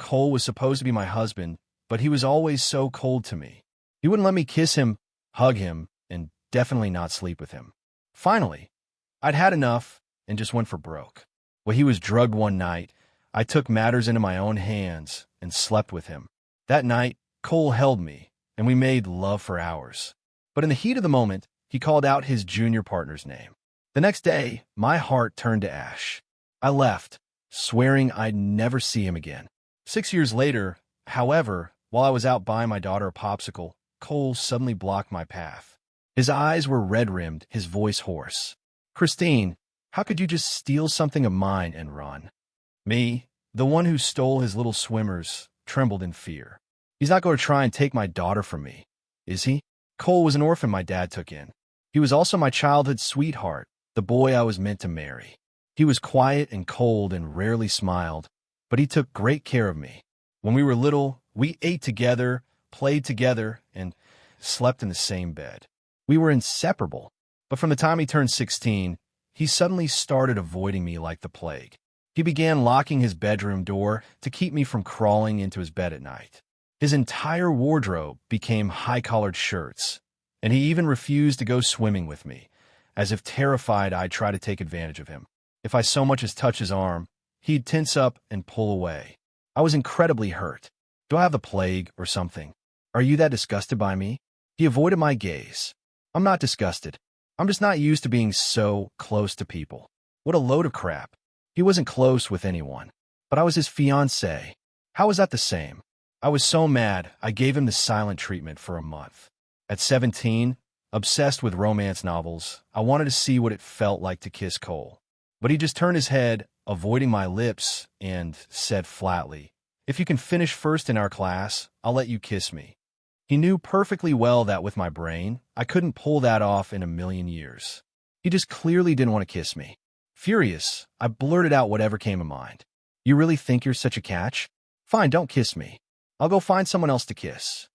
Cole was supposed to be my husband, but he was always so cold to me. He wouldn't let me kiss him, hug him, and definitely not sleep with him. Finally, I'd had enough and just went for broke. When he was drugged one night, I took matters into my own hands and slept with him. That night, Cole held me, and we made love for hours. But in the heat of the moment, he called out his junior partner's name. The next day, my heart turned to ash. I left, swearing I'd never see him again. 6 years later, however, while I was out buying my daughter a popsicle, Cole suddenly blocked my path. His eyes were red-rimmed, his voice hoarse. "Christine, how could you just steal something of mine and run?" Me, the one who stole his little swimmers, trembled in fear. He's not going to try and take my daughter from me, is he? Cole was an orphan my dad took in. He was also my childhood sweetheart, the boy I was meant to marry. He was quiet and cold and rarely smiled, but he took great care of me. When we were little, we ate together, played together, and slept in the same bed. We were inseparable, but from the time he turned 16, he suddenly started avoiding me like the plague. He began locking his bedroom door to keep me from crawling into his bed at night. His entire wardrobe became high-collared shirts, and he even refused to go swimming with me, as if terrified I'd try to take advantage of him. If I so much as touched his arm, he'd tense up and pull away. I was incredibly hurt. Do I have the plague or something? Are you that disgusted by me? He avoided my gaze. I'm not disgusted. I'm just not used to being so close to people. What a load of crap. He wasn't close with anyone, but I was his fiancée. How was that the same? I was so mad, I gave him the silent treatment for a month. At 17, obsessed with romance novels, I wanted to see what it felt like to kiss Cole. But he just turned his head, avoiding my lips, and said flatly, "If you can finish first in our class, I'll let you kiss me." He knew perfectly well that with my brain, I couldn't pull that off in a million years. He just clearly didn't want to kiss me. Furious, I blurted out whatever came to mind. "You really think you're such a catch? Fine, don't kiss me. I'll go find someone else to kiss."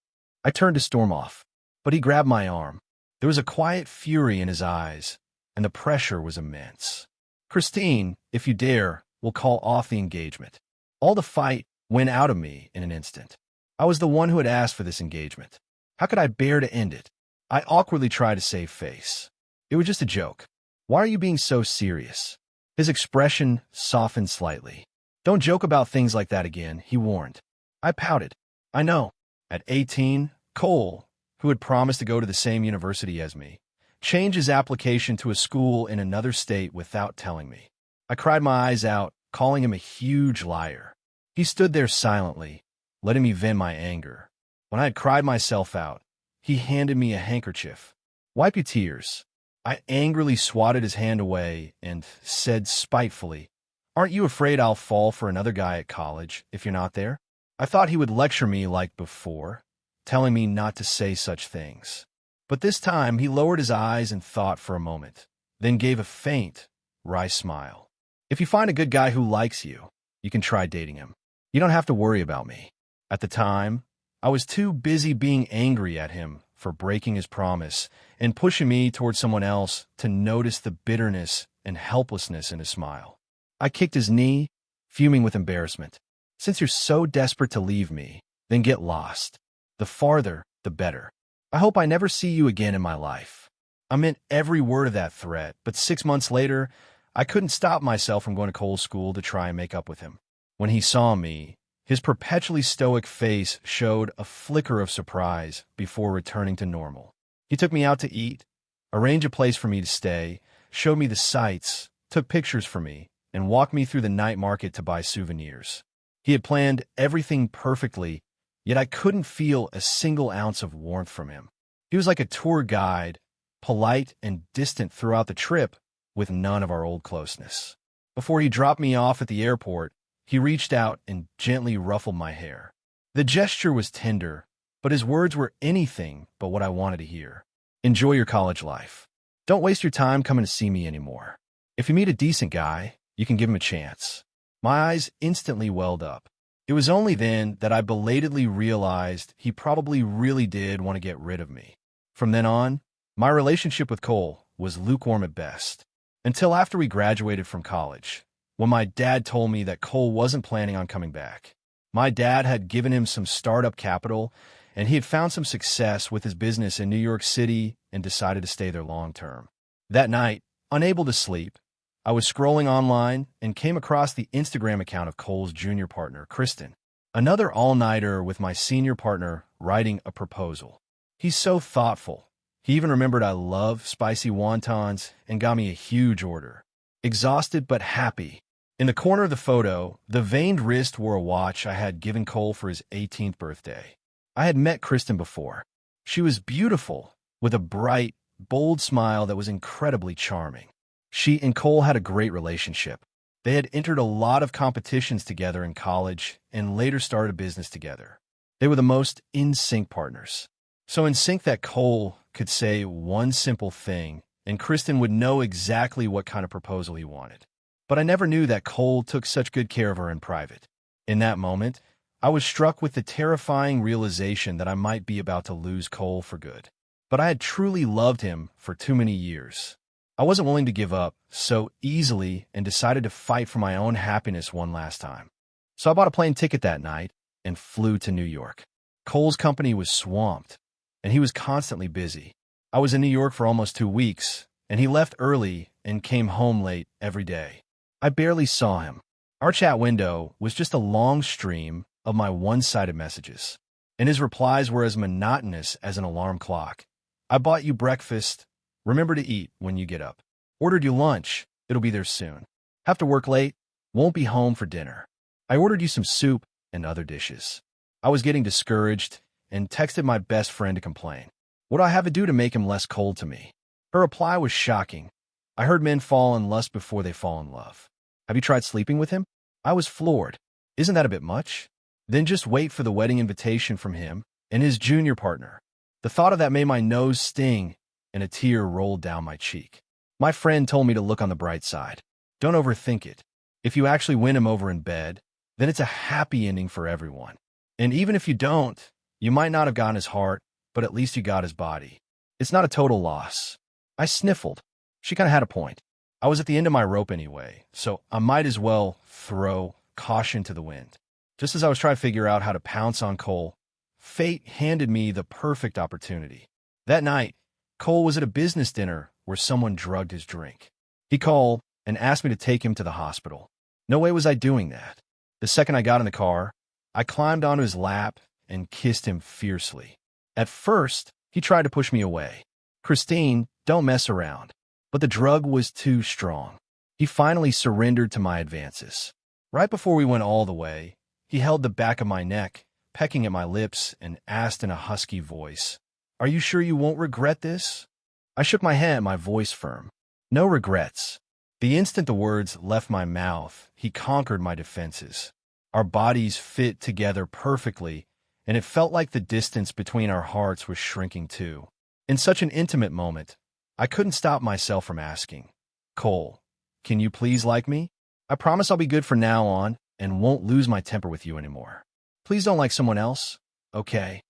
I turned to storm off, but he grabbed my arm. There was a quiet fury in his eyes, and the pressure was immense. "Christine, if you dare, we'll call off the engagement." All the fight went out of me in an instant. I was the one who had asked for this engagement. How could I bear to end it? I awkwardly tried to save face. "It was just a joke. Why are you being so serious?" His expression softened slightly. "Don't joke about things like that again," he warned. I pouted. I know. At 18, Cole, who had promised to go to the same university as me, changed his application to a school in another state without telling me. I cried my eyes out, calling him a huge liar. He stood there silently, letting me vent my anger. When I had cried myself out, he handed me a handkerchief. "Wipe your tears." I angrily swatted his hand away and said spitefully, "Aren't you afraid I'll fall for another guy at college if you're not there?" I thought he would lecture me like before, telling me not to say such things. But this time he lowered his eyes and thought for a moment, then gave a faint, wry smile. "If you find a good guy who likes you, you can try dating him. You don't have to worry about me." At the time, I was too busy being angry at him for breaking his promise and pushing me towards someone else to notice the bitterness and helplessness in his smile. I kicked his knee, fuming with embarrassment. "Since you're so desperate to leave me, then get lost. The farther, the better. I hope I never see you again in my life." I meant every word of that threat, but 6 months later, I couldn't stop myself from going to Cole's school to try and make up with him. When he saw me, his perpetually stoic face showed a flicker of surprise before returning to normal. He took me out to eat, arranged a place for me to stay, showed me the sights, took pictures for me, and walked me through the night market to buy souvenirs. He had planned everything perfectly, yet I couldn't feel a single ounce of warmth from him. He was like a tour guide, polite and distant throughout the trip, with none of our old closeness. Before he dropped me off at the airport, he reached out and gently ruffled my hair. The gesture was tender, but his words were anything but what I wanted to hear. "Enjoy your college life. Don't waste your time coming to see me anymore. If you meet a decent guy, you can give him a chance." My eyes instantly welled up. It was only then that I belatedly realized he probably really did want to get rid of me. From then on, my relationship with Cole was lukewarm at best. Until after we graduated from college, when my dad told me that Cole wasn't planning on coming back. My dad had given him some startup capital, and he had found some success with his business in New York City and decided to stay there long term. That night, unable to sleep, I was scrolling online and came across the Instagram account of Cole's junior partner, Kristen. Another all-nighter with my senior partner writing a proposal. He's so thoughtful. He even remembered I love spicy wontons and got me a huge order. Exhausted but happy. In the corner of the photo, the veined wrist wore a watch I had given Cole for his 18th birthday. I had met Kristen before. She was beautiful, with a bright, bold smile that was incredibly charming. She and Cole had a great relationship. They had entered a lot of competitions together in college and later started a business together. They were the most in-sync partners. So in sync that Cole could say one simple thing, and Kristen would know exactly what kind of proposal he wanted. But I never knew that Cole took such good care of her in private. In that moment, I was struck with the terrifying realization that I might be about to lose Cole for good. But I had truly loved him for too many years. I wasn't willing to give up so easily and decided to fight for my own happiness one last time. So I bought a plane ticket that night and flew to New York. Cole's company was swamped, and he was constantly busy. I was in New York for almost 2 weeks, and he left early and came home late every day. I barely saw him. Our chat window was just a long stream of my one-sided messages, and his replies were as monotonous as an alarm clock. I bought you breakfast. Remember to eat when you get up. Ordered you lunch. It'll be there soon. Have to work late. Won't be home for dinner. I ordered you some soup and other dishes. I was getting discouraged and texted my best friend to complain. What do I have to do to make him less cold to me? Her reply was shocking. I heard men fall in lust before they fall in love. Have you tried sleeping with him? I was floored. Isn't that a bit much? Then just wait for the wedding invitation from him and his junior partner. The thought of that made my nose sting and a tear rolled down my cheek. My friend told me to look on the bright side. Don't overthink it. If you actually win him over in bed, then it's a happy ending for everyone. And even if you don't, you might not have gotten his heart, but at least you got his body. It's not a total loss. I sniffled. She kind of had a point. I was at the end of my rope anyway, so I might as well throw caution to the wind. Just as I was trying to figure out how to pounce on Cole, fate handed me the perfect opportunity. That night, Cole was at a business dinner where someone drugged his drink. He called and asked me to take him to the hospital. No way was I doing that. The second I got in the car, I climbed onto his lap and kissed him fiercely. At first, he tried to push me away. Christine, don't mess around. But the drug was too strong. He finally surrendered to my advances. Right before we went all the way, he held the back of my neck, pecking at my lips, and asked in a husky voice, "Are you sure you won't regret this?" I shook my head, my voice firm. No regrets. The instant the words left my mouth, he conquered my defenses. Our bodies fit together perfectly, and it felt like the distance between our hearts was shrinking too. In such an intimate moment, I couldn't stop myself from asking, "Cole, can you please like me? I promise I'll be good from now on and won't lose my temper with you anymore. Please don't like someone else, okay?"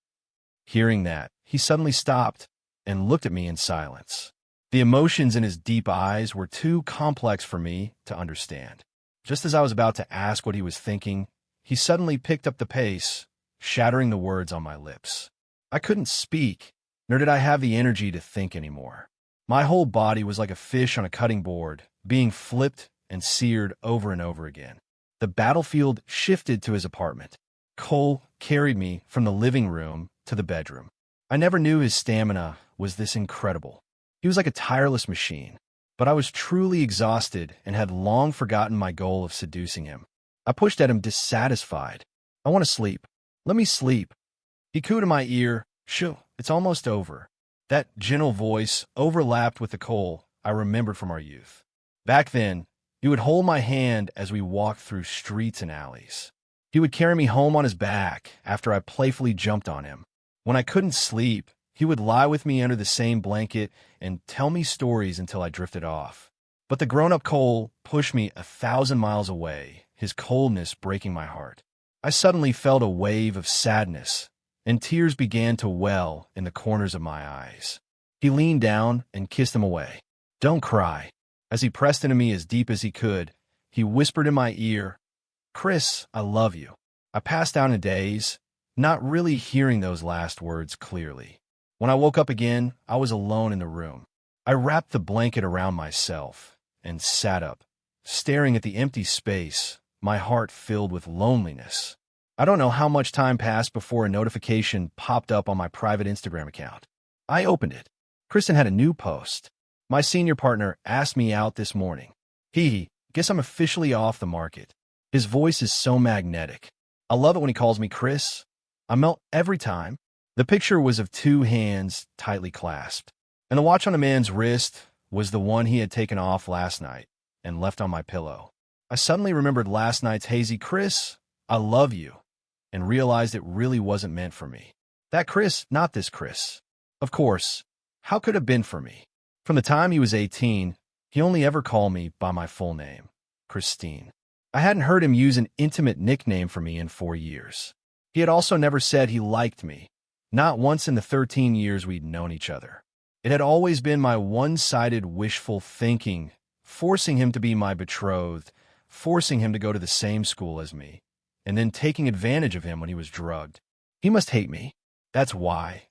Hearing that, he suddenly stopped and looked at me in silence. The emotions in his deep eyes were too complex for me to understand. Just as I was about to ask what he was thinking, he suddenly picked up the pace, shattering the words on my lips. I couldn't speak, nor did I have the energy to think anymore. My whole body was like a fish on a cutting board, being flipped and seared over and over again. The battlefield shifted to his apartment. Cole carried me from the living room to the bedroom. I never knew his stamina was this incredible. He was like a tireless machine, but I was truly exhausted and had long forgotten my goal of seducing him. I pushed at him dissatisfied. "I want to sleep. Let me sleep." He cooed in my ear, "Shoo, it's almost over." That gentle voice overlapped with the Cole I remembered from our youth. Back then, he would hold my hand as we walked through streets and alleys. He would carry me home on his back after I playfully jumped on him. When I couldn't sleep, he would lie with me under the same blanket and tell me stories until I drifted off. But the grown-up Cole pushed me 1,000 miles away, his coldness breaking my heart. I suddenly felt a wave of sadness, and tears began to well in the corners of my eyes. He leaned down and kissed them away. "Don't cry." As he pressed into me as deep as he could, he whispered in my ear, "Chris, I love you." I passed out in a daze, not really hearing those last words clearly. When I woke up again, I was alone in the room. I wrapped the blanket around myself and sat up, staring at the empty space, my heart filled with loneliness. I don't know how much time passed before a notification popped up on my private Instagram account. I opened it. Kristen had a new post. My senior partner asked me out this morning. Guess I'm officially off the market. His voice is so magnetic. I love it when he calls me Chris. I melt every time. The picture was of two hands tightly clasped, and the watch on the man's wrist was the one he had taken off last night and left on my pillow. I suddenly remembered last night's hazy "Chris, I love you," and realized it really wasn't meant for me. That Chris, not this Chris. Of course, how could it have been for me? From the time he was 18, he only ever called me by my full name, Christine. I hadn't heard him use an intimate nickname for me in 4 years. He had also never said he liked me, not once in the 13 years we'd known each other. It had always been my one-sided wishful thinking, forcing him to be my betrothed, forcing him to go to the same school as me, and then taking advantage of him when he was drugged. He must hate me. That's why.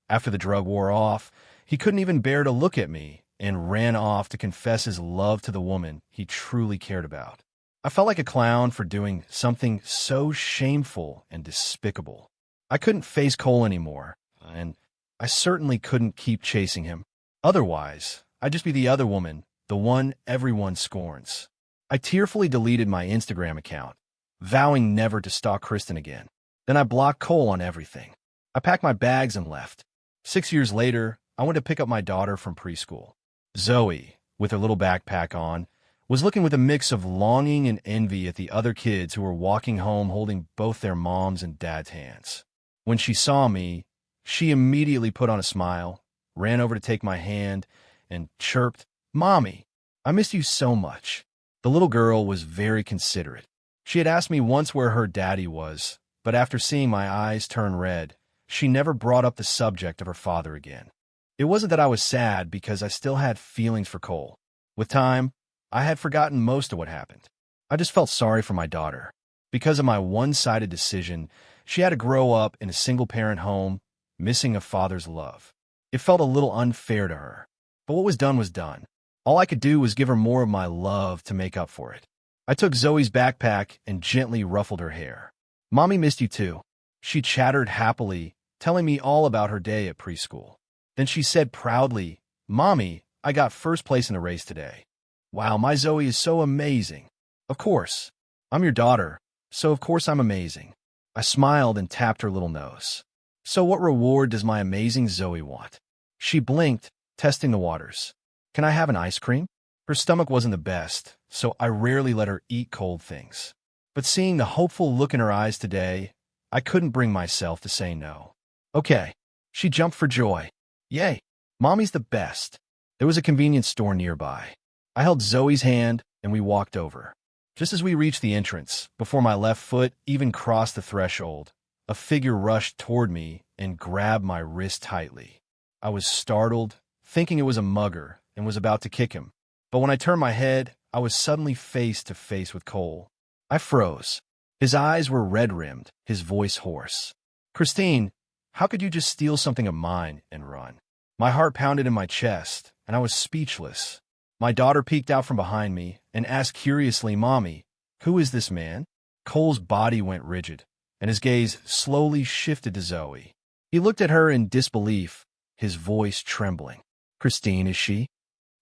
After the drug wore off, he couldn't even bear to look at me and ran off to confess his love to the woman he truly cared about. I felt like a clown for doing something so shameful and despicable. I couldn't face Cole anymore, and I certainly couldn't keep chasing him. Otherwise, I'd just be the other woman, the one everyone scorns. I tearfully deleted my Instagram account, vowing never to stalk Kristen again. Then I blocked Cole on everything. I packed my bags and left. 6 years later, I went to pick up my daughter from preschool. Zoe, with her little backpack on, was looking with a mix of longing and envy at the other kids who were walking home holding both their mom's and dad's hands. When she saw me, she immediately put on a smile, ran over to take my hand, and chirped, "Mommy, I miss you so much." The little girl was very considerate. She had asked me once where her daddy was, but after seeing my eyes turn red, she never brought up the subject of her father again. It wasn't that I was sad because I still had feelings for Cole. With time, I had forgotten most of what happened. I just felt sorry for my daughter. Because of my one-sided decision, she had to grow up in a single-parent home, missing a father's love. It felt a little unfair to her. But what was done was done. All I could do was give her more of my love to make up for it. I took Zoe's backpack and gently ruffled her hair. "Mommy missed you too." She chattered happily, telling me all about her day at preschool. Then she said proudly, "Mommy, I got first place in the race today." Wow, my Zoe is so amazing. Of course. I'm your daughter, so of course I'm amazing. I smiled and tapped her little nose. So what reward does my amazing Zoe want? She blinked, testing the waters. "Can I have an ice cream?" Her stomach wasn't the best, so I rarely let her eat cold things. But seeing the hopeful look in her eyes today, I couldn't bring myself to say no. Okay. She jumped for joy. Yay, Mommy's the best. There was a convenience store nearby. I held Zoe's hand and we walked over. Just as we reached the entrance, before my left foot even crossed the threshold, a figure rushed toward me and grabbed my wrist tightly. I was startled, thinking it was a mugger, and was about to kick him. But when I turned my head, I was suddenly face to face with Cole. I froze. His eyes were red-rimmed, his voice hoarse. "Christine, how could you just steal something of mine and run?" My heart pounded in my chest, and I was speechless. My daughter peeked out from behind me and asked curiously, "Mommy, who is this man?" Cole's body went rigid, and his gaze slowly shifted to Zoe. He looked at her in disbelief, his voice trembling. "Christine, is she?"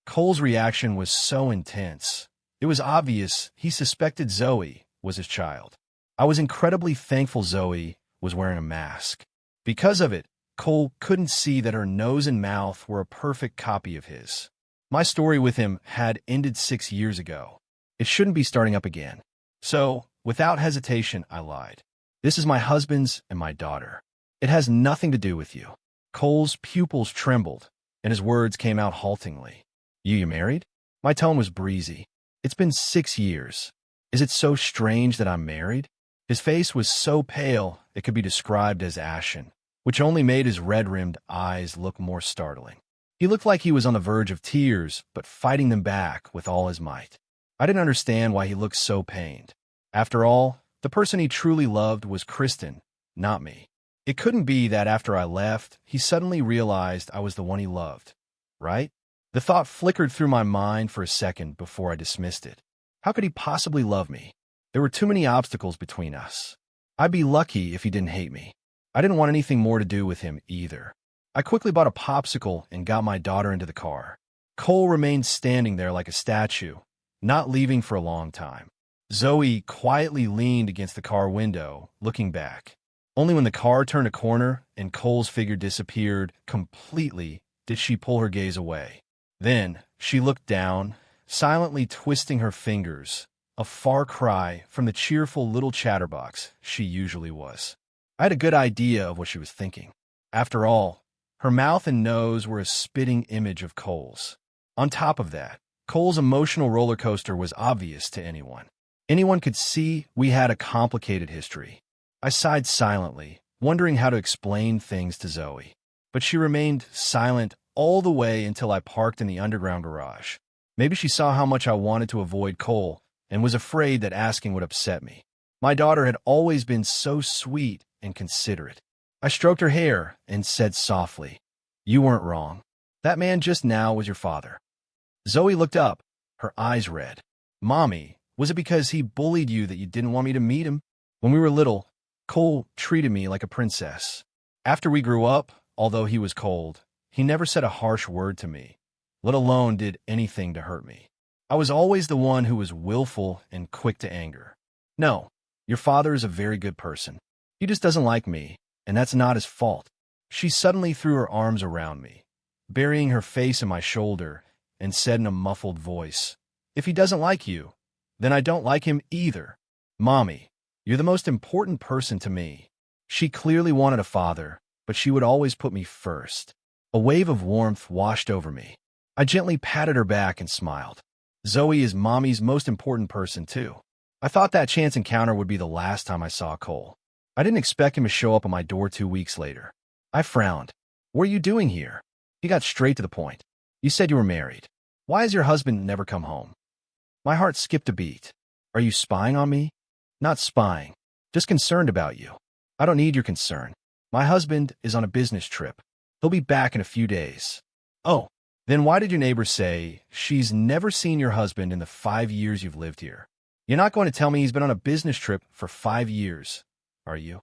Cole's reaction was so intense. It was obvious he suspected Zoe was his child. I was incredibly thankful Zoe was wearing a mask. Because of it, Cole couldn't see that her nose and mouth were a perfect copy of his. My story with him had ended 6 years ago. It shouldn't be starting up again. So, without hesitation, I lied. "This is my husband's and my daughter. It has nothing to do with you." Cole's pupils trembled, and his words came out haltingly. You married?" My tone was breezy. "It's been 6 years. Is it so strange that I'm married?" His face was so pale it could be described as ashen, which only made his red-rimmed eyes look more startling. He looked like he was on the verge of tears, but fighting them back with all his might. I didn't understand why he looked so pained. After all, The person he truly loved was Kristen, not me. It couldn't be that after I left, he suddenly realized I was the one he loved, right? The thought flickered through my mind for a second before I dismissed it. How could he possibly love me? There were too many obstacles between us. I'd be lucky if he didn't hate me. I didn't want anything more to do with him either. I quickly bought a popsicle and got my daughter into the car. Cole remained standing there like a statue, not leaving for a long time. Zoe quietly leaned against the car window, looking back. Only when the car turned a corner and Cole's figure disappeared completely did she pull her gaze away. Then she looked down, silently twisting her fingers, a far cry from the cheerful little chatterbox she usually was. I had a good idea of what she was thinking. After all, her mouth and nose were a spitting image of Cole's. On top of that, Cole's emotional roller coaster was obvious to anyone. Anyone could see we had a complicated history. I sighed silently, wondering how to explain things to Zoe. But she remained silent all the way until I parked in the underground garage. Maybe she saw how much I wanted to avoid Cole and was afraid that asking would upset me. My daughter had always been so sweet and considerate. I stroked her hair and said softly, "You weren't wrong. That man just now was your father." Zoe looked up, her eyes red. "Mommy, was it because he bullied you that you didn't want me to meet him? When we were little, Cole treated me like a princess. After we grew up, although he was cold, he never said a harsh word to me, let alone did anything to hurt me. I was always the one who was willful and quick to anger. No, your father is a very good person. He just doesn't like me, and that's not his fault." She suddenly threw her arms around me, burying her face in my shoulder, and said in a muffled voice, "If he doesn't like you, then I don't like him either. Mommy, you're the most important person to me." She clearly wanted a father, but she would always put me first. A wave of warmth washed over me. I gently patted her back and smiled. Zoe is Mommy's most important person, too. I thought that chance encounter would be the last time I saw Cole. I didn't expect him to show up at my door 2 weeks later. I frowned. "What are you doing here?" He got straight to the point. "You said you were married. Why has your husband never come home?" My heart skipped a beat. "Are you spying on me?" "Not spying. Just concerned about you." "I don't need your concern. My husband is on a business trip. He'll be back in a few days." "Oh, then why did your neighbor say she's never seen your husband in the 5 years you've lived here? You're not going to tell me he's been on a business trip for 5 years, are you?"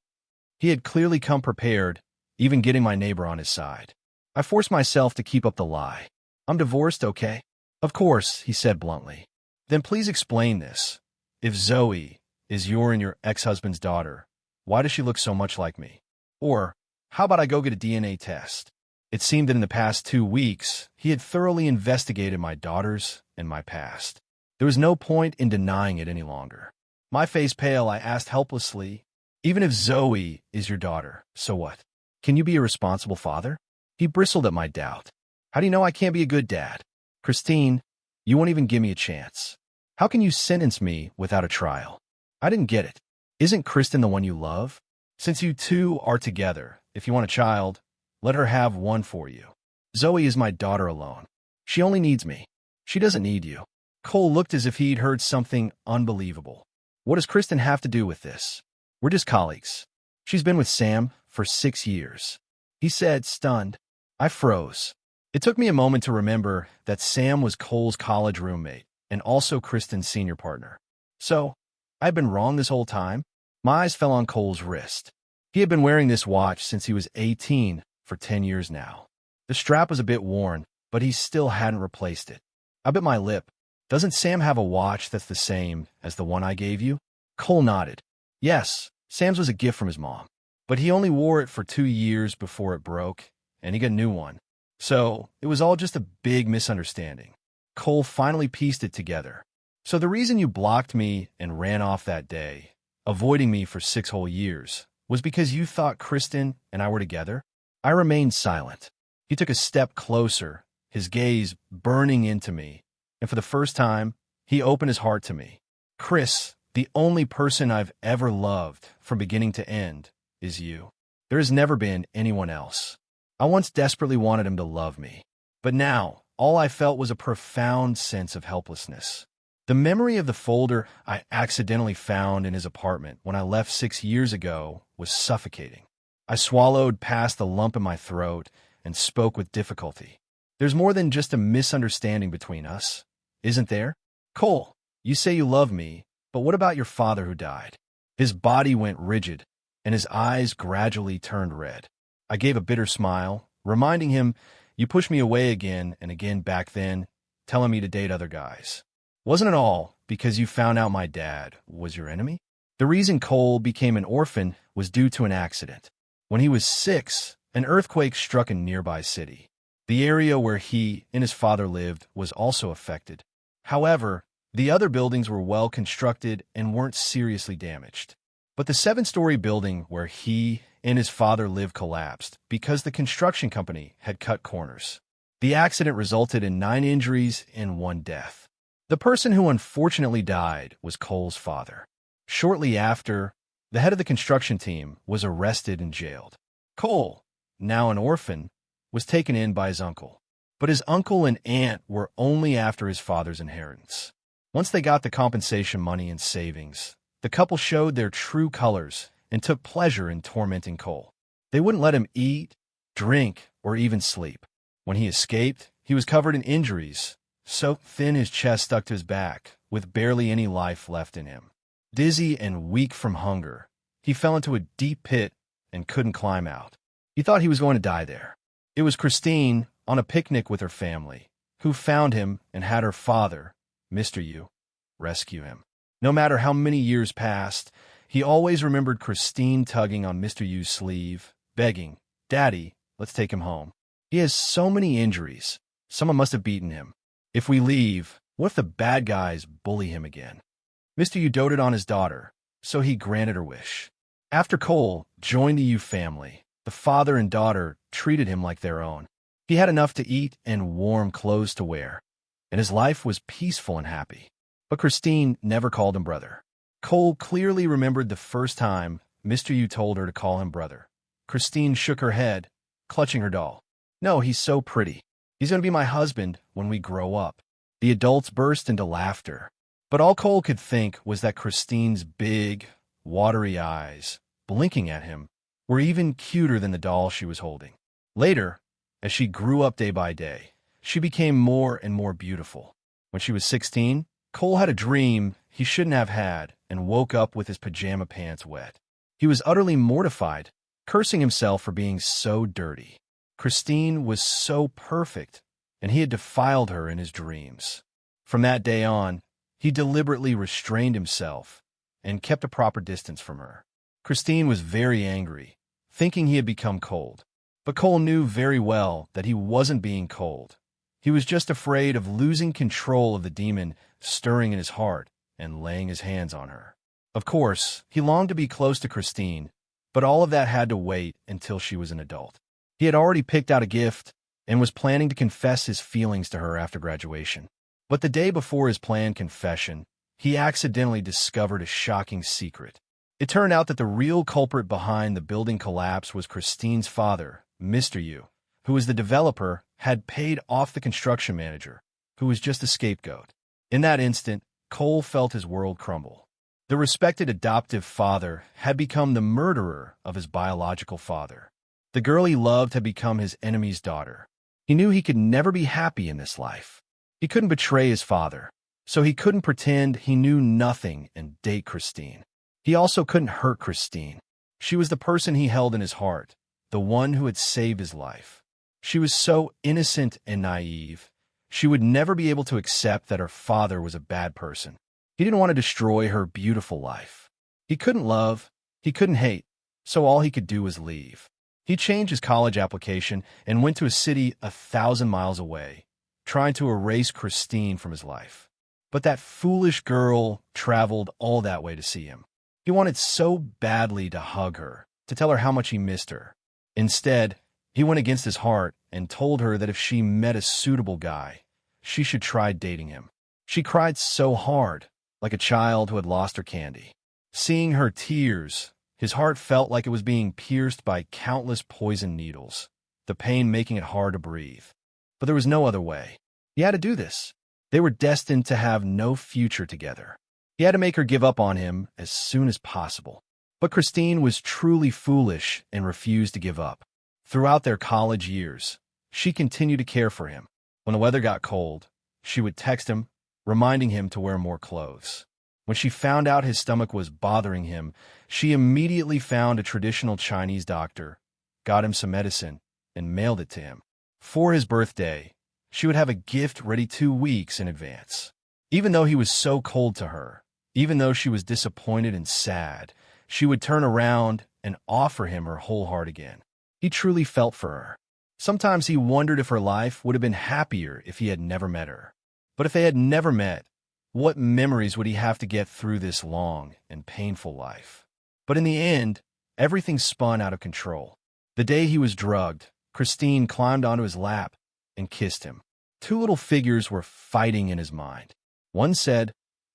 He had clearly come prepared, even getting my neighbor on his side. I forced myself to keep up the lie. "I'm divorced, okay?" "Of course," he said bluntly. "Then please explain this. If Zoe is your and your ex-husband's daughter, why does she look so much like me? Or, how about I go get a DNA test?" It seemed that in the past 2 weeks, he had thoroughly investigated my daughters and my past. There was no point in denying it any longer. My face pale, I asked helplessly, "Even if Zoe is your daughter, so what? Can you be a responsible father?" He bristled at my doubt. "How do you know I can't be a good dad? Christine, you won't even give me a chance. How can you sentence me without a trial?" I didn't get it. "Isn't Kristen the one you love? Since you two are together, if you want a child, let her have one for you. Zoe is my daughter alone. She only needs me. She doesn't need you." Cole looked as if he'd heard something unbelievable. "What does Kristen have to do with this? We're just colleagues. She's been with Sam for 6 years." He said, stunned. I froze. It took me a moment to remember that Sam was Cole's college roommate and also Kristen's senior partner. So, I'd been wrong this whole time? My eyes fell on Cole's wrist. He had been wearing this watch since he was 18 for 10 years now. The strap was a bit worn, but he still hadn't replaced it. I bit my lip. "Doesn't Sam have a watch that's the same as the one I gave you?" Cole nodded. "Yes, Sam's was a gift from his mom. But he only wore it for 2 years before it broke, and he got a new one. So, it was all just a big misunderstanding." Cole finally pieced it together. "So the reason you blocked me and ran off that day, avoiding me for 6 whole years, was because you thought Kristen and I were together?" I remained silent. He took a step closer, his gaze burning into me, and for the first time, he opened his heart to me. "Chris, the only person I've ever loved from beginning to end is you. There has never been anyone else. I once desperately wanted him to love me, but now all I felt was a profound sense of helplessness. The memory of the folder I accidentally found in his apartment when I left 6 years ago was suffocating. I swallowed past the lump in my throat and spoke with difficulty. There's more than just a misunderstanding between us, isn't there? Cole, you say you love me, but what about your father who died? His body went rigid, and his eyes gradually turned red. I gave a bitter smile, reminding him, you pushed me away again and again back then, telling me to date other guys. Wasn't it all because you found out my dad was your enemy? The reason Cole became an orphan was due to an accident. When he was 6, an earthquake struck a nearby city. The area where he and his father lived was also affected. However, the other buildings were well constructed and weren't seriously damaged. But the 7-story building where he and his father lived collapsed because the construction company had cut corners. The accident resulted in 9 injuries and 1 death. The person who unfortunately died was Cole's father. Shortly after, the head of the construction team was arrested and jailed. Cole, now an orphan, was taken in by his uncle. But his uncle and aunt were only after his father's inheritance. Once they got the compensation money and savings, the couple showed their true colors and took pleasure in tormenting Cole. They wouldn't let him eat, drink, or even sleep. When he escaped, he was covered in injuries, so thin his chest stuck to his back, with barely any life left in him. Dizzy and weak from hunger, he fell into a deep pit and couldn't climb out. He thought he was going to die there. It was Christine, on a picnic with her family, who found him and had her father, Mr. U, rescue him. No matter how many years passed, he always remembered Christine tugging on Mr. U's sleeve, begging, "Daddy, let's take him home. He has so many injuries. Someone must have beaten him. If we leave, what if the bad guys bully him again?" Mr. U doted on his daughter, so he granted her wish. After Cole joined the U family, the father and daughter treated him like their own. He had enough to eat and warm clothes to wear, and his life was peaceful and happy. But Christine never called him brother. Cole clearly remembered the first time Mr. U told her to call him brother. Christine shook her head, clutching her doll. "No, he's so pretty. He's going to be my husband when we grow up." The adults burst into laughter. But all Cole could think was that Christine's big, watery eyes, blinking at him, were even cuter than the doll she was holding. Later, as she grew up day by day, she became more and more beautiful. When she was 16, Cole had a dream he shouldn't have had and woke up with his pajama pants wet. He was utterly mortified, cursing himself for being so dirty. Christine was so perfect, and he had defiled her in his dreams. From that day on, he deliberately restrained himself and kept a proper distance from her. Christine was very angry, thinking he had become cold. But Cole knew very well that he wasn't being cold. He was just afraid of losing control of the demon stirring in his heart and laying his hands on her. Of course, he longed to be close to Christine, but all of that had to wait until she was an adult. He had already picked out a gift and was planning to confess his feelings to her after graduation. But the day before his planned confession, he accidentally discovered a shocking secret. It turned out that the real culprit behind the building collapse was Christine's father, Mr. U, who was the developer, had paid off the construction manager, who was just a scapegoat. In that instant, Cole felt his world crumble. The respected adoptive father had become the murderer of his biological father. The girl he loved had become his enemy's daughter. He knew he could never be happy in this life. He couldn't betray his father, so he couldn't pretend he knew nothing and date Christine. He also couldn't hurt Christine. She was the person he held in his heart, the one who had saved his life. She was so innocent and naive. She would never be able to accept that her father was a bad person. He didn't want to destroy her beautiful life. He couldn't love, he couldn't hate, so all he could do was leave. He changed his college application and went to a city 1,000 miles away, trying to erase Christine from his life. But that foolish girl traveled all that way to see him. He wanted so badly to hug her, to tell her how much he missed her. Instead, he went against his heart and told her that if she met a suitable guy, she should try dating him. She cried so hard, like a child who had lost her candy. Seeing her tears, his heart felt like it was being pierced by countless poison needles, the pain making it hard to breathe. But there was no other way. He had to do this. They were destined to have no future together. He had to make her give up on him as soon as possible. But Christine was truly foolish and refused to give up. Throughout their college years, she continued to care for him. When the weather got cold, she would text him, reminding him to wear more clothes. When she found out his stomach was bothering him, she immediately found a traditional Chinese doctor, got him some medicine, and mailed it to him. For his birthday, she would have a gift ready 2 weeks in advance. Even though he was so cold to her, even though she was disappointed and sad, she would turn around and offer him her whole heart again. He truly felt for her. Sometimes he wondered if her life would have been happier if he had never met her. But if they had never met, what memories would he have to get through this long and painful life? But in the end, everything spun out of control. The day he was drugged, Christine climbed onto his lap and kissed him. 2 little figures were fighting in his mind. One said,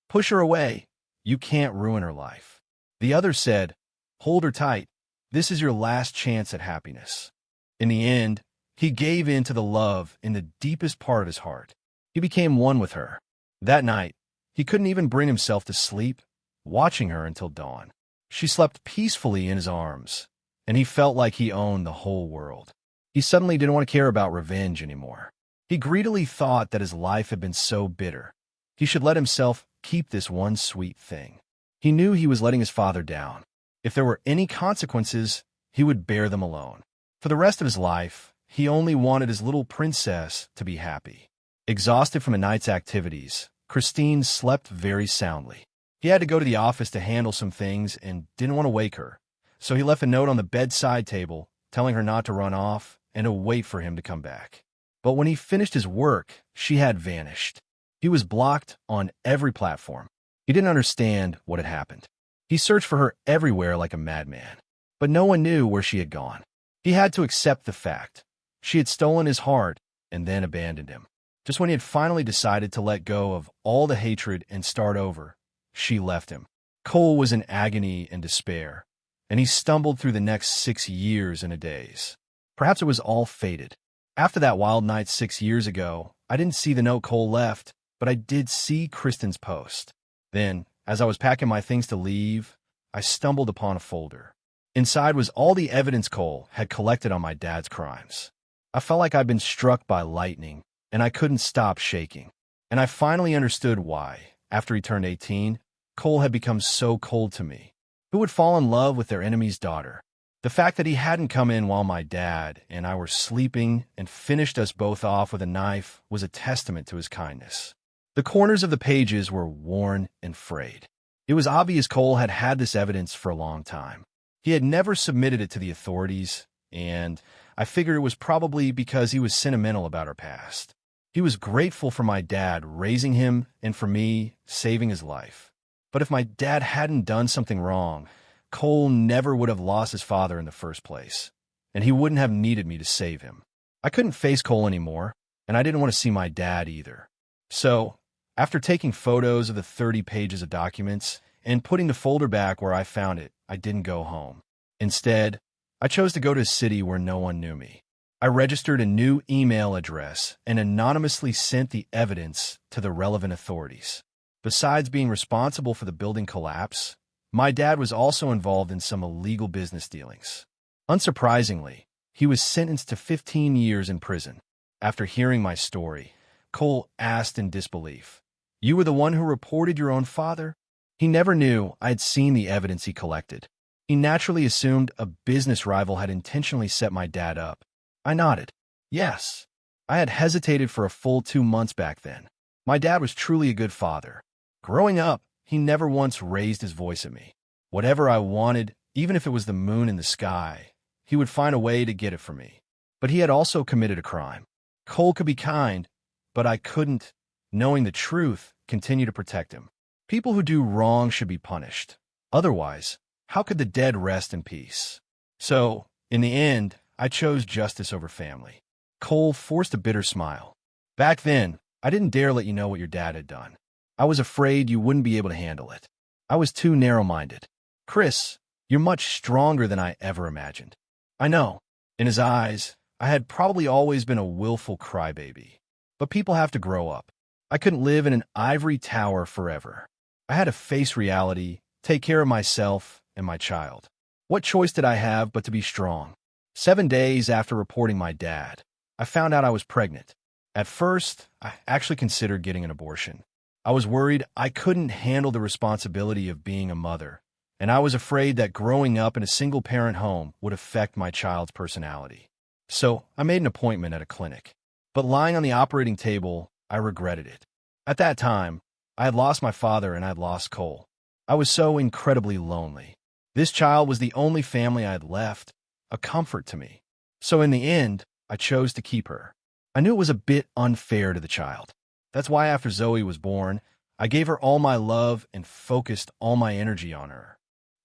"Push her away. You can't ruin her life." The other said, "Hold her tight. This is your last chance at happiness." In the end, he gave in to the love in the deepest part of his heart. He became one with her. That night, he couldn't even bring himself to sleep, watching her until dawn. She slept peacefully in his arms, and he felt like he owned the whole world. He suddenly didn't want to care about revenge anymore. He greedily thought that his life had been so bitter. He should let himself keep this one sweet thing. He knew he was letting his father down. If there were any consequences, he would bear them alone. For the rest of his life, he only wanted his little princess to be happy. Exhausted from a night's activities, Christine slept very soundly. He had to go to the office to handle some things and didn't want to wake her, so he left a note on the bedside table telling her not to run off and to wait for him to come back. But when he finished his work, she had vanished. He was blocked on every platform. He didn't understand what had happened. He searched for her everywhere like a madman, but no one knew where she had gone. He had to accept the fact. She had stolen his heart and then abandoned him. Just when he had finally decided to let go of all the hatred and start over, she left him. Cole was in agony and despair, and he stumbled through the next 6 years in a daze. Perhaps it was all fated. After that wild night 6 years ago, I didn't see the note Cole left, but I did see Kristen's post. Then, as I was packing my things to leave, I stumbled upon a folder. Inside was all the evidence Cole had collected on my dad's crimes. I felt like I'd been struck by lightning, and I couldn't stop shaking. And I finally understood why, after he turned 18, Cole had become so cold to me. Who would fall in love with their enemy's daughter? The fact that he hadn't come in while my dad and I were sleeping and finished us both off with a knife was a testament to his kindness. The corners of the pages were worn and frayed. It was obvious Cole had had this evidence for a long time. He had never submitted it to the authorities, and I figured it was probably because he was sentimental about our past. He was grateful for my dad raising him and for me saving his life. But if my dad hadn't done something wrong, Cole never would have lost his father in the first place, and he wouldn't have needed me to save him. I couldn't face Cole anymore, and I didn't want to see my dad either. So, after taking photos of the 30 pages of documents and putting the folder back where I found it, I didn't go home. Instead, I chose to go to a city where no one knew me. I registered a new email address and anonymously sent the evidence to the relevant authorities. Besides being responsible for the building collapse, my dad was also involved in some illegal business dealings. Unsurprisingly, he was sentenced to 15 years in prison. After hearing my story, Cole asked in disbelief, "You were the one who reported your own father?" He never knew I had seen the evidence he collected. He naturally assumed a business rival had intentionally set my dad up. I nodded. Yes. I had hesitated for a full 2 months back then. My dad was truly a good father. Growing up, he never once raised his voice at me. Whatever I wanted, even if it was the moon in the sky, he would find a way to get it for me. But he had also committed a crime. Cole could be kind, but I couldn't, knowing the truth, continue to protect him. People who do wrong should be punished. Otherwise, how could the dead rest in peace? So, in the end, I chose justice over family. Cole forced a bitter smile. Back then, I didn't dare let you know what your dad had done. I was afraid you wouldn't be able to handle it. I was too narrow-minded. Chris, you're much stronger than I ever imagined. I know. In his eyes, I had probably always been a willful crybaby. But people have to grow up. I couldn't live in an ivory tower forever. I had to face reality, take care of myself and my child. What choice did I have but to be strong? 7 days after reporting my dad, I found out I was pregnant. At first, I actually considered getting an abortion. I was worried I couldn't handle the responsibility of being a mother, and I was afraid that growing up in a single-parent home would affect my child's personality. So I made an appointment at a clinic. But lying on the operating table, I regretted it. At that time, I had lost my father and I had lost Cole. I was so incredibly lonely. This child was the only family I had left, a comfort to me. So in the end, I chose to keep her. I knew it was a bit unfair to the child. That's why after Zoe was born, I gave her all my love and focused all my energy on her.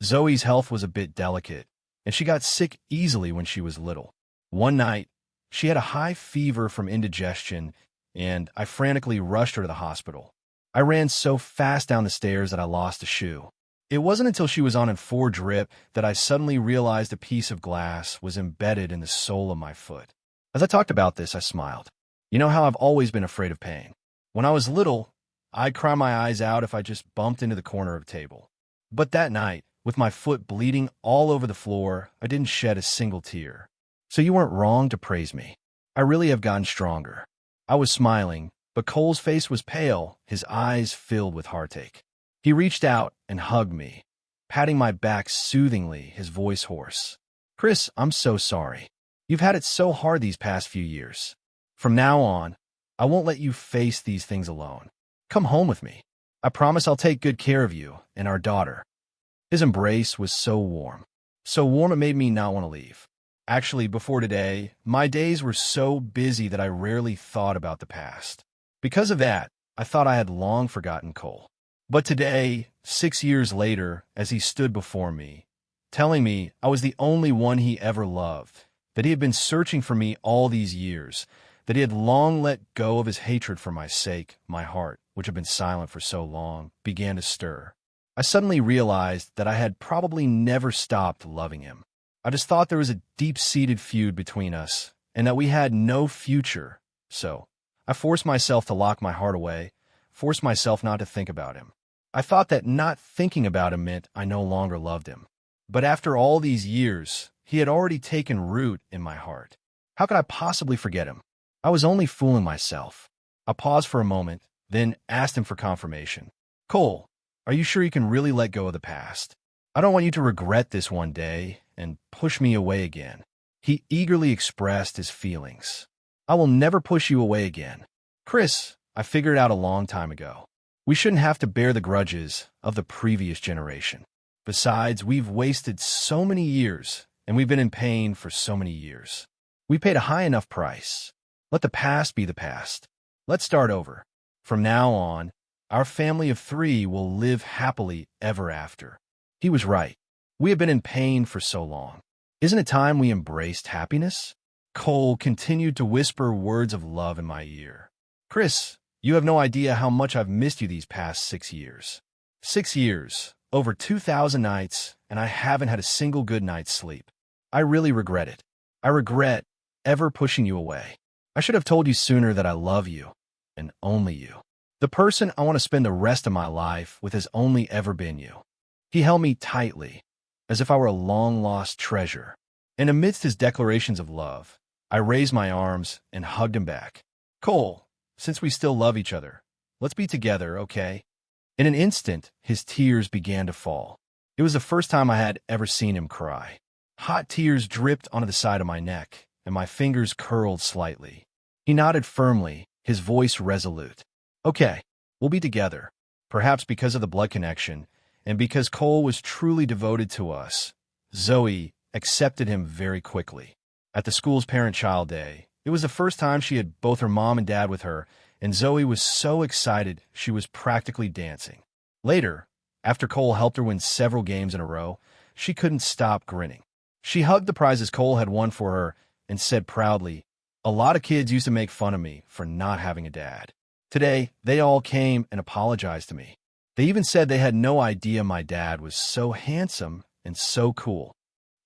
Zoe's health was a bit delicate, and she got sick easily when she was little. One night, she had a high fever from indigestion, and I frantically rushed her to the hospital. I ran so fast down the stairs that I lost a shoe. It wasn't until she was on an 4 drip that I suddenly realized a piece of glass was embedded in the sole of my foot. As I talked about this, I smiled. You know how I've always been afraid of pain. When I was little, I'd cry my eyes out if I just bumped into the corner of a table. But that night, with my foot bleeding all over the floor, I didn't shed a single tear. So you weren't wrong to praise me. I really have gotten stronger. I was smiling, but Cole's face was pale, his eyes filled with heartache. He reached out and hugged me, patting my back soothingly, his voice hoarse. Chris, I'm so sorry. You've had it so hard these past few years. From now on, I won't let you face these things alone. Come home with me. I promise I'll take good care of you and our daughter. His embrace was so warm it made me not want to leave. Actually, before today, my days were so busy that I rarely thought about the past. Because of that, I thought I had long forgotten Cole. But today, 6 years later, as he stood before me, telling me I was the only one he ever loved, that he had been searching for me all these years, that he had long let go of his hatred for my sake, my heart, which had been silent for so long, began to stir. I suddenly realized that I had probably never stopped loving him. I just thought there was a deep-seated feud between us, and that we had no future. So I forced myself to lock my heart away, forced myself not to think about him. I thought that not thinking about him meant I no longer loved him. But after all these years, he had already taken root in my heart. How could I possibly forget him? I was only fooling myself. I paused for a moment, then asked him for confirmation. Cole, are you sure you can really let go of the past? I don't want you to regret this one day and push me away again. He eagerly expressed his feelings. I will never push you away again. Chris, I figured out a long time ago. We shouldn't have to bear the grudges of the previous generation. Besides, we've wasted so many years, and we've been in pain for so many years. We paid a high enough price. Let the past be the past. Let's start over. From now on, our family of 3 will live happily ever after. He was right. We have been in pain for so long. Isn't it time we embraced happiness? Cole continued to whisper words of love in my ear. Chris, you have no idea how much I've missed you these past 6 years. 6 years, over 2,000 nights, and I haven't had a single good night's sleep. I really regret it. I regret ever pushing you away. I should have told you sooner that I love you, and only you. The person I want to spend the rest of my life with has only ever been you. He held me tightly, as if I were a long-lost treasure. And amidst his declarations of love, I raised my arms and hugged him back. Cole, since we still love each other, let's be together, okay? In an instant, his tears began to fall. It was the first time I had ever seen him cry. Hot tears dripped onto the side of my neck, and my fingers curled slightly. He nodded firmly, his voice resolute. Okay, we'll be together. Perhaps because of the blood connection, and because Cole was truly devoted to us, Zoe accepted him very quickly. At the school's parent-child day, it was the first time she had both her mom and dad with her, and Zoe was so excited she was practically dancing. Later, after Cole helped her win several games in a row, she couldn't stop grinning. She hugged the prizes Cole had won for her and said proudly, "A lot of kids used to make fun of me for not having a dad. Today, they all came and apologized to me. They even said they had no idea my dad was so handsome and so cool."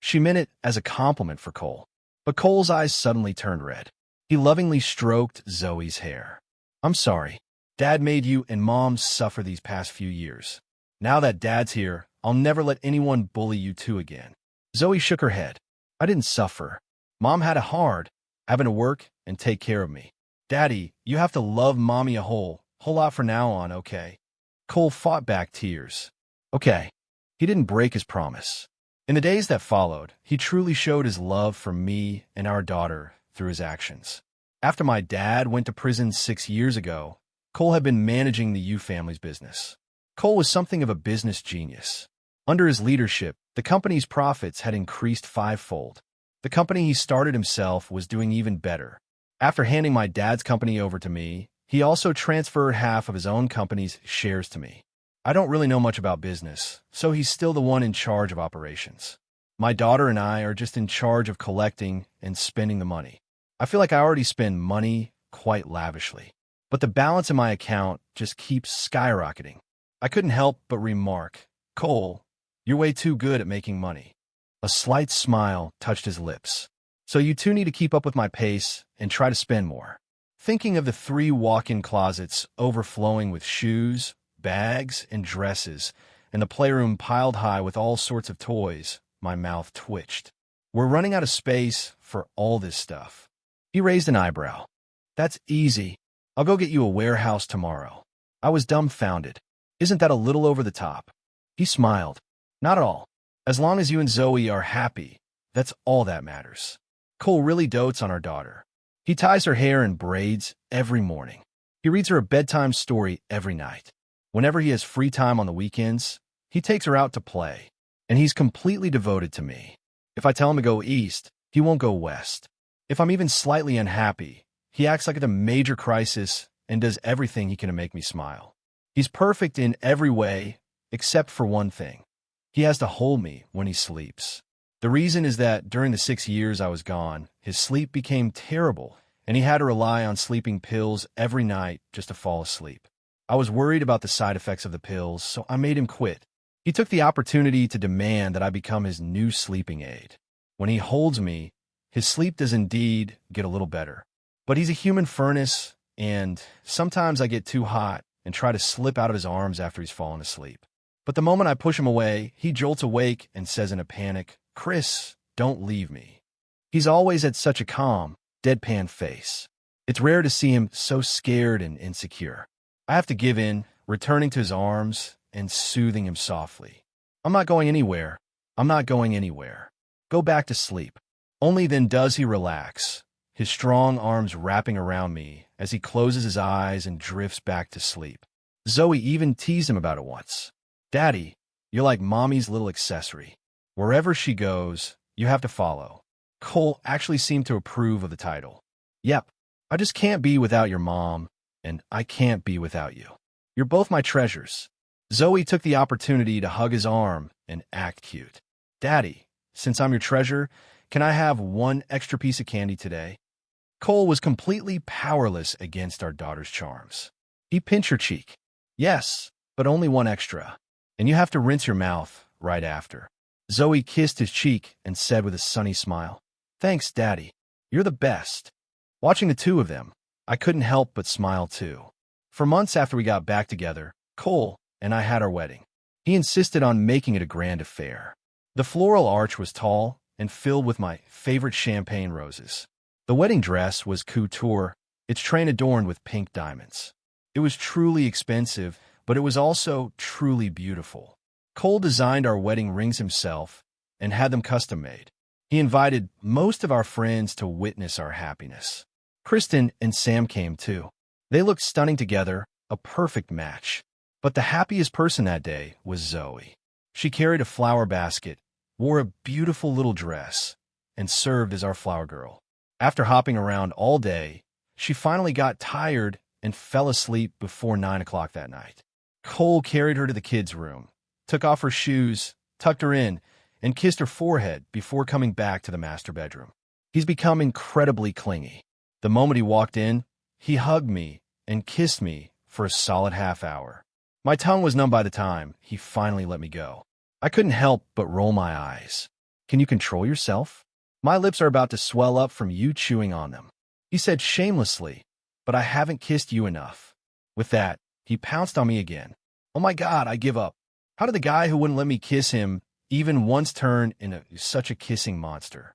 She meant it as a compliment for Cole. But Cole's eyes suddenly turned red. He lovingly stroked Zoe's hair. "I'm sorry. Dad made you and Mom suffer these past few years. Now that Dad's here, I'll never let anyone bully you two again. Zoe shook her head. I didn't suffer. Mom had it hard, having to work and take care of me. Daddy, you have to love Mommy a whole lot from now on, okay? Cole fought back tears. Okay. He didn't break his promise. In the days that followed, he truly showed his love for me and our daughter through his actions. After my dad went to prison 6 years ago, Cole had been managing the Yu family's business. Cole was something of a business genius. Under his leadership, the company's profits had increased fivefold. The company he started himself was doing even better. After handing my dad's company over to me, he also transferred half of his own company's shares to me. I don't really know much about business, so he's still the one in charge of operations. My daughter and I are just in charge of collecting and spending the money. I feel like I already spend money quite lavishly, but the balance in my account just keeps skyrocketing. I couldn't help but remark, Cole, you're way too good at making money. A slight smile touched his lips. So you two need to keep up with my pace and try to spend more. Thinking of the 3 walk-in closets overflowing with shoes, bags, and dresses, and the playroom piled high with all sorts of toys, my mouth twitched. We're running out of space for all this stuff. He raised an eyebrow. That's easy. I'll go get you a warehouse tomorrow. I was dumbfounded. Isn't that a little over the top? He smiled. Not at all. As long as you and Zoe are happy, that's all that matters. Cole really dotes on our daughter. He ties her hair in braids every morning. He reads her a bedtime story every night. Whenever he has free time on the weekends, he takes her out to play, and he's completely devoted to me. If I tell him to go east, he won't go west. If I'm even slightly unhappy, he acts like it's a major crisis and does everything he can to make me smile. He's perfect in every way, except for one thing. He has to hold me when he sleeps. The reason is that during the 6 years I was gone, his sleep became terrible, and he had to rely on sleeping pills every night just to fall asleep. I was worried about the side effects of the pills, so I made him quit. He took the opportunity to demand that I become his new sleeping aid. When he holds me, his sleep does indeed get a little better. But he's a human furnace, and sometimes I get too hot and try to slip out of his arms after he's fallen asleep. But the moment I push him away, he jolts awake and says in a panic, Chris, don't leave me. He's always had such a calm, deadpan face. It's rare to see him so scared and insecure. I have to give in, returning to his arms and soothing him softly. I'm not going anywhere. I'm not going anywhere. Go back to sleep. Only then does he relax, his strong arms wrapping around me as he closes his eyes and drifts back to sleep. Zoe even teased him about it once. Daddy, you're like Mommy's little accessory. Wherever she goes, you have to follow. Cole actually seemed to approve of the title. Yep, I just can't be without your mom, and I can't be without you. You're both my treasures. Zoe took the opportunity to hug his arm and act cute. Daddy, since I'm your treasure, can I have one extra piece of candy today? Cole was completely powerless against our daughter's charms. He pinched her cheek. Yes, but only one extra. And you have to rinse your mouth right after. Zoe kissed his cheek and said with a sunny smile, Thanks, Daddy. You're the best. Watching the two of them, I couldn't help but smile too. For months after we got back together, Cole and I had our wedding. He insisted on making it a grand affair. The floral arch was tall and filled with my favorite champagne roses. The wedding dress was couture, its train adorned with pink diamonds. It was truly expensive, but it was also truly beautiful. Cole designed our wedding rings himself and had them custom-made. He invited most of our friends to witness our happiness. Kristen and Sam came too. They looked stunning together, a perfect match. But the happiest person that day was Zoe. She carried a flower basket, wore a beautiful little dress, and served as our flower girl. After hopping around all day, she finally got tired and fell asleep before 9 o'clock that night. Cole carried her to the kids' room, took off her shoes, tucked her in, and kissed her forehead before coming back to the master bedroom. He's become incredibly clingy. The moment he walked in, he hugged me and kissed me for a solid half hour. My tongue was numb by the time he finally let me go. I couldn't help but roll my eyes. Can you control yourself? My lips are about to swell up from you chewing on them. He said shamelessly, but I haven't kissed you enough. With that, he pounced on me again. Oh my God, I give up. How did the guy who wouldn't let me kiss him even once turn into such a kissing monster?